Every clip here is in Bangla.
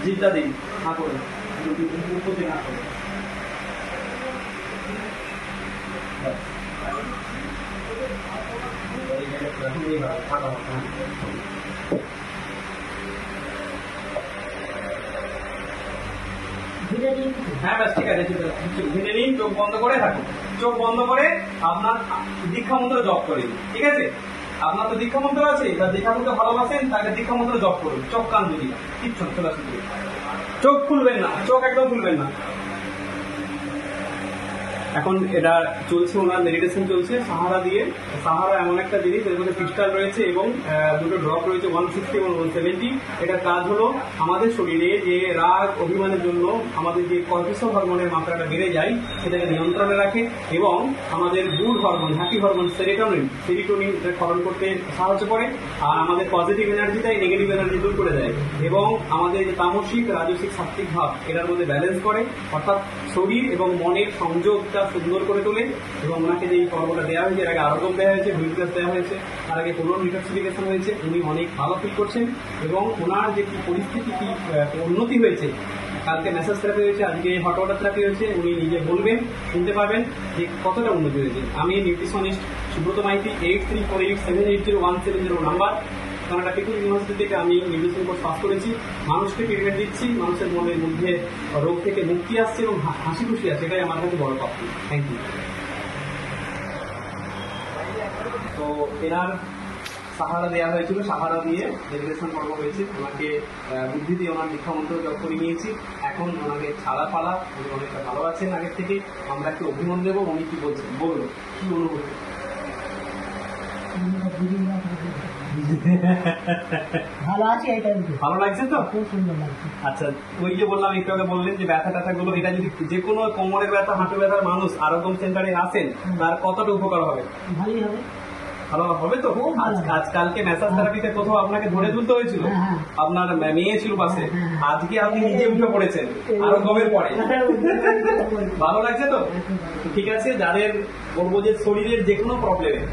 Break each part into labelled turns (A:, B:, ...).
A: জিভটা দিন, না করে উপর দিয়ে না করে। হ্যাঁ ব্যাস ঠিক আছে, ঘিরে নিন, চোখ বন্ধ করে থাকুন। চোখ বন্ধ করে আপনার দীক্ষা মন্ত্র জপ করেন, ঠিক আছে? আপনার তো দীক্ষা মন্ত্র আছে, তার দীক্ষা মন্ত্র ভালোবাসেন, তাকে দীক্ষা মন্ত্র জপ করুন। চোখ কান দুটি কিচ্ছু চলে আসুন, চোখ খুলবেন না, চোখ একদম খুলবেন না। এখন এটা চলছে, ওনার মেডিটেশন চলছে সাহারা দিয়ে। সাহারা এমন একটা জিনিস, এর মধ্যে ক্রিস্টাল রয়েছে এবং দুটো ড্রপ রয়েছে 160 এবং 170। এটার কাজ হলো আমাদের শরীরে যে রাগ অভিমানের জন্য আমাদের যে কর্টিসল হরমোনের মাত্রাটা বেড়ে যায় সেটাকে নিয়ন্ত্রণে রাখে এবং আমাদের গুড হরমোন, হ্যাপি হরমোন সেরিটোনিন ক্ষরণ করতে সাহায্য করে। আর আমাদের পজিটিভ এনার্জিটাই নেগেটিভ এনার্জি দূর করে দেয় এবং আমাদের যে তামসিক, রাজসিক, সাত্বিক ভাব এটার মধ্যে ব্যালেন্স করে, অর্থাৎ শরীর এবং মনের সংযোগটা সুন্দর করে তোলে। এবং ওনাকে যে কর্মটা দেওয়া হয়েছে, এর আগে আরোগ্য দেওয়া হয়েছে, ভিডিওস দেওয়া হয়েছে, তার আগে পুনর ডিটক্সিফিকেশন হয়েছে, উনি অনেক ভালো ফিল করছেন এবং ওনার যে কি পরিস্থিতি, কি উন্নতি হয়েছে, কালকে ম্যাসাজ থেরাপি হয়েছে, আজকে হট ওয়াটার থেরাপি হয়েছে, উনি নিজে বলবেন, শুনতে পাবেন যে কতটা উন্নতি হয়েছে। আমি nutritionist Subrata Maity, 8348780170 number, Canada technique university থেকে আমি নিউট্রিশন কোর্স পাস করেছি। মানুষকে ট্রিটমেন্ট দিচ্ছি, মানুষের মনের মধ্যে রোগ থেকে মুক্তি আসছে এবং হাসি খুশি আছে, এটাই আমার কাছে বড় প্রাপ্তি। Thank you. তো এনার সাহারা দেওয়া হয়েছিল, সাহারা দিয়ে মেডিটেশন পর্ব হয়েছে, ওনাকে বুদ্ধি দিয়ে ওনার দীক্ষা মন্ত্র জপ করে নিয়েছি। এখন ওনাকে ছাড়া পালা, উনি অনেকটা ভালো আছেন আগের থেকে। আমরা একটু অভিনন্দন দেবো, উনি কি বলছেন বললো, কি অনুভূতি?
B: ভালো আছে,
A: ভালো লাগছে তো?
B: খুব সুন্দর লাগছে।
A: আচ্ছা, ওই যে বললাম একটু আগে, বললেন যে ব্যথা ট্যাথা গুলো, এটা যদি যে কোনো কোমরের ব্যথা, হাঁটু ব্যথার মানুষ আরোগ্য সেন্টারে আসেন, তার কতটা উপকার হবে?
B: ভালোই হবে।
A: ভালো হবে তো? আজকালকে ম্যাসাজ থেরাপিতে কোথাও আপনাকে ধরে তুলতে হয়েছিল, আপনার মেয়ে ছিল পাশে, আজকে আপনি নিজে উঠে পড়েছেন আরো গমের পরে। ভালো লাগছে তো? ঠিক আছে, যাদের বলবো যে শরীরের যে কোনো প্রবলেমে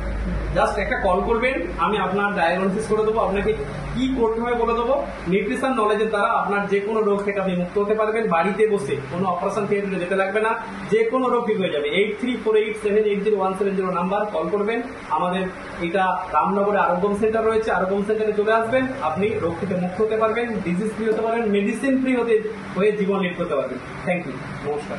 A: জাস্ট একটা কল করবেন, আমি আপনার ডায়াগনোসিস করে দেবো, আপনাকে কি করতে হবে বলে দেবো। নিউট্রিশন নলেজের দ্বারা আপনার যে কোনো রোগ থেকে আপনি মুক্ত হতে পারবেন, বাড়িতে বসে কোনো অপারেশন থিয়েটারে যেতে লাগবে না, যে কোনো রোগ ঠিক হয়ে যাবে। 8348780170 নাম্বার কল করবেন। আমাদের এটা রামনগরে আরোগ্য সেন্টার রয়েছে, আরোগ্য সেন্টারে চলে আসবেন, আপনি রোগ থেকে মুক্ত হতে পারবেন, ডিজিজ ফ্রি হতে পারবেন, মেডিসিন ফ্রি হয়ে জীবন লিড করতে পারবেন। থ্যাংক ইউ, নমস্কার।